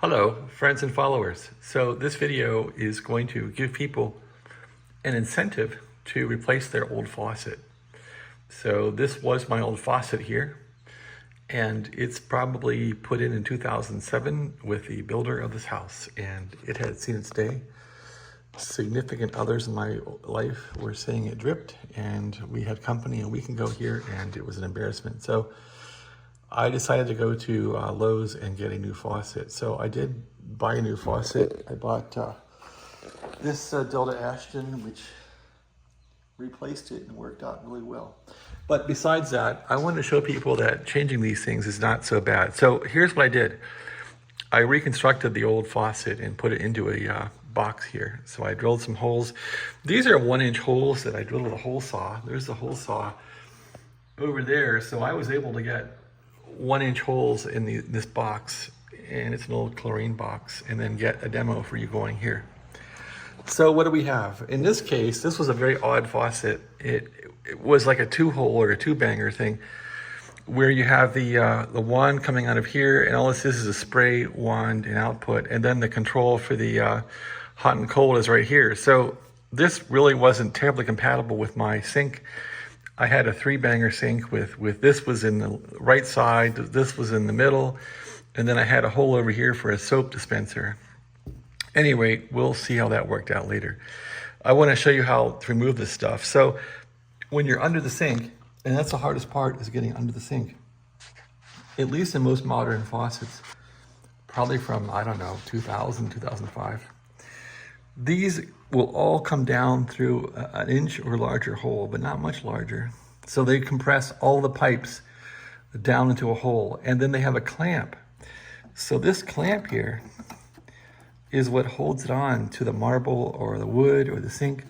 Hello, friends and followers. So this video is going to give people an incentive to replace their old faucet. So this was my old faucet here, and it's probably put in 2007 with the builder of this house, and it had seen its day. Significant others in my life were saying it dripped, and we had company a week ago here, and it was an embarrassment. So I decided to go to Lowe's and get a new faucet. So I did buy a new faucet. I bought this Delta Ashton, which replaced it and worked out really well. But besides that, I wanted to show people that changing these things is not so bad. So here's what I did. I reconstructed the old faucet and put it into a box here. So I drilled some holes. These are 1-inch holes that I drilled with a hole saw. There's the hole saw over there. So I was able to get 1-inch holes in this box, and it's an old chlorine box, and then get a demo for you going here. So what do we have? In this case, this was a very odd faucet. It was like a 2-hole or a 2-banger thing, where you have the wand coming out of here, and all this is a spray wand and output, and then the control for the hot and cold is right here. So this really wasn't terribly compatible with my sink. I had a 3-banger sink with this was in the right side, this was in the middle, and then I had a hole over here for a soap dispenser. Anyway, we'll see how that worked out later. I want to show you how to remove this stuff. So when you're under the sink, and that's the hardest part, is getting under the sink. At least in most modern faucets, probably from, I don't know, 2000, 2005. These will all come down through an inch or larger hole, but not much larger. So they compress all the pipes down into a hole, and then they have a clamp. So this clamp here is what holds it on to the marble or the wood or the sink.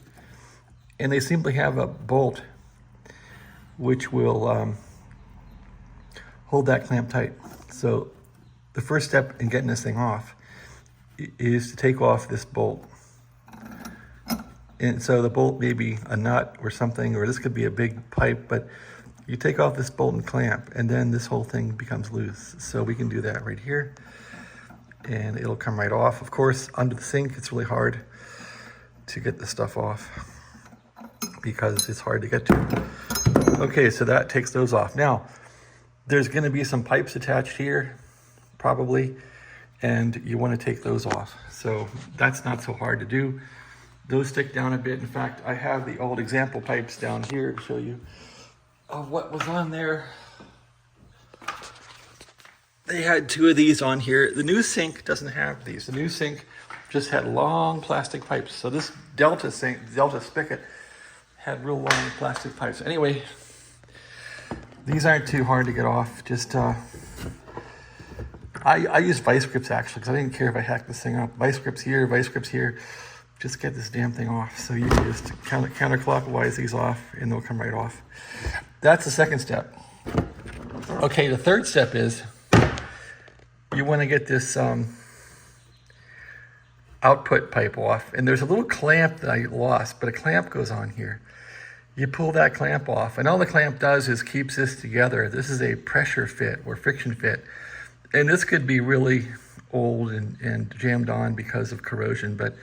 And they simply have a bolt which will hold that clamp tight. So the first step in getting this thing off is to take off this bolt. And so the bolt may be a nut or something, or this could be a big pipe, but you take off this bolt and clamp, and then this whole thing becomes loose. So we can do that right here, and it'll come right off. Of course, under the sink, it's really hard to get the stuff off because it's hard to get to. Okay, so that takes those off. Now, there's gonna be some pipes attached here, probably, and you wanna take those off. So that's not so hard to do. Those stick down a bit. In fact, I have the old example pipes down here to show you of what was on there. They had 2 of these on here. The new sink doesn't have these. The new sink just had long plastic pipes. So this Delta sink, Delta spigot, had real long plastic pipes. Anyway, these aren't too hard to get off. Just, I used vice grips actually, because I didn't care if I hacked this thing up. Vice grips here, vice grips here. Just get this damn thing off. So you can just counterclockwise these off, and they'll come right off. That's the second step. Okay, the third step is you want to get this output pipe off. And there's a little clamp that I lost, but a clamp goes on here. You pull that clamp off, and all the clamp does is keeps this together. This is a pressure fit or friction fit. And this could be really old and jammed on because of corrosion, but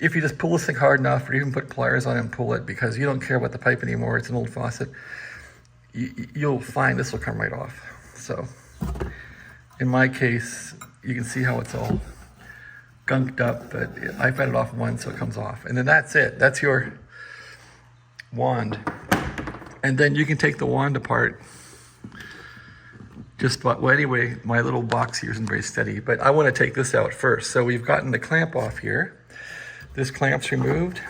if you just pull this thing hard enough, or even put pliers on it and pull it, because you don't care about the pipe anymore, it's an old faucet, you'll find this will come right off. So in my case, you can see how it's all gunked up, but I fed it off once, so it comes off. And then that's it. That's your wand. And then you can take the wand apart. Well, anyway, my little box here isn't very steady, but I want to take this out first. So we've gotten the clamp off here. This clamp's removed,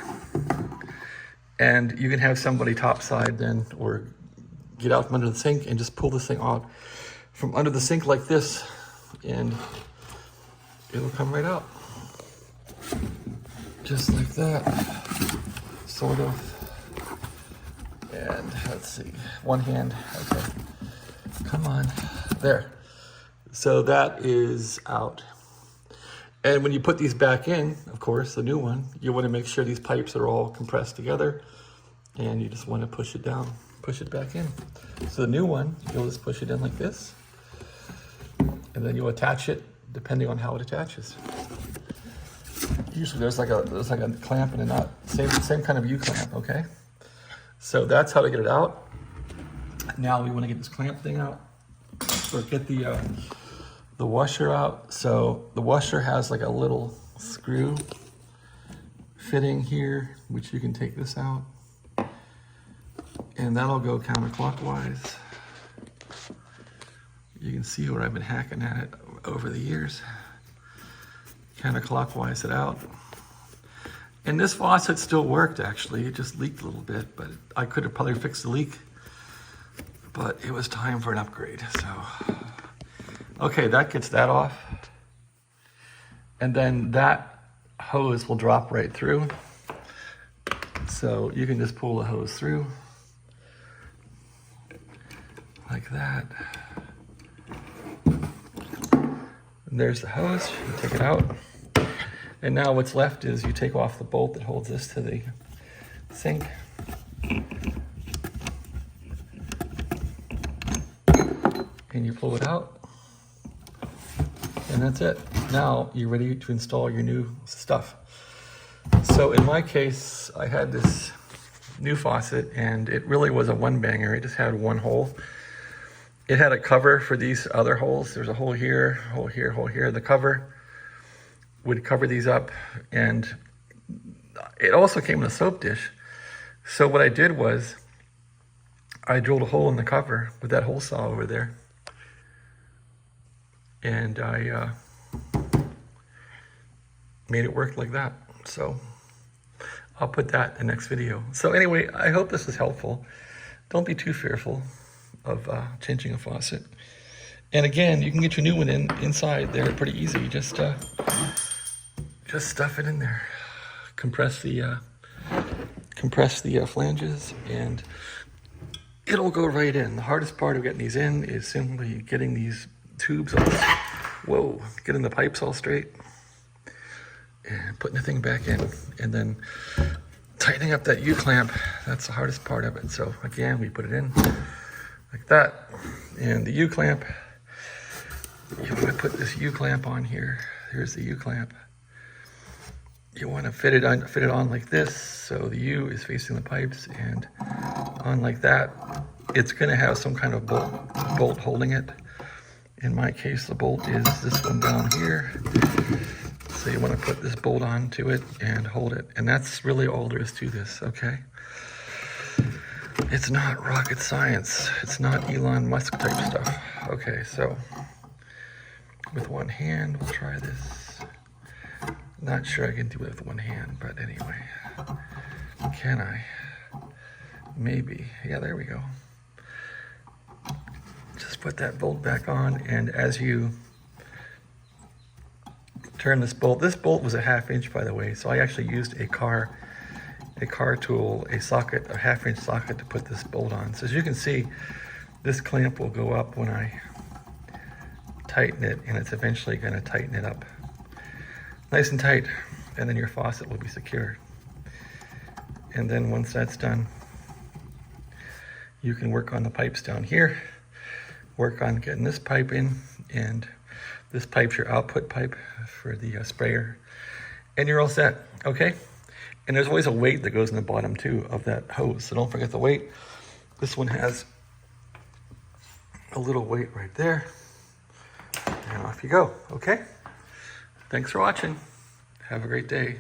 and you can have somebody topside then, or get out from under the sink and just pull this thing off from under the sink like this, and it'll come right out. Just like that, sort of. And let's see, one hand, okay. Come on, there. So that is out. And when you put these back in, of course, the new one, you want to make sure these pipes are all compressed together, and you just want to push it down, push it back in. So the new one, you'll just push it in like this, and then you'll attach it depending on how it attaches. Usually there's like a clamp and a nut, same kind of U-clamp, okay? So that's how to get it out. Now we want to get this clamp thing out, or get the washer out. So the washer has like a little screw fitting here, which you can take this out, and that'll go counterclockwise. You can see where I've been hacking at it over the years. Counterclockwise it out. And this faucet still worked actually. It just leaked a little bit, but I could have probably fixed the leak, but it was time for an upgrade, so. Okay, that gets that off. And then that hose will drop right through. So you can just pull the hose through like that. And there's the hose, you take it out. And now what's left is you take off the bolt that holds this to the sink. And you pull it out. And that's it. Now you're ready to install your new stuff. So in my case, I had this new faucet and it really was a one banger. It just had one hole. It had a cover for these other holes. There's a hole here, hole here, hole here. The cover would cover these up, and it also came in a soap dish. So what I did was I drilled a hole in the cover with that hole saw over there, and I made it work like that. So I'll put that in the next video. So anyway, I hope this is helpful. Don't be too fearful of changing a faucet. And again, you can get your new one inside there pretty easy. Just stuff it in there. Compress the flanges, and it'll go right in. The hardest part of getting these in is simply getting these tubes all, getting the pipes all straight, and putting the thing back in, and then tightening up that U-clamp. That's the hardest part of it. So again, we put it in like that, and the U-clamp, you want to put this U-clamp on here. Here's the U-clamp. You want to fit it on like this, so the U is facing the pipes, and on like that. It's going to have some kind of bolt holding it. In my case, the bolt is this one down here. So you want to put this bolt onto it and hold it, and that's really all there is to this, okay? It's not rocket science. It's not Elon Musk type stuff. Okay, so with one hand, we'll try this. Not sure I can do it with one hand, but anyway. Can I? Maybe. Yeah, there we go. Just put that bolt back on, and as you turn this bolt was a 1/2 inch, by the way, so I actually used a car tool, a 1/2 inch socket to put this bolt on. So as you can see, this clamp will go up when I tighten it, and it's eventually going to tighten it up nice and tight, and then your faucet will be secured. And then once that's done, you can work on the pipes down here, work on getting this pipe in, and this pipe's your output pipe for the sprayer, and you're all set, okay? And there's always a weight that goes in the bottom too of that hose, so don't forget the weight. This one has a little weight right there, and off you go, okay? Thanks for watching. Have a great day.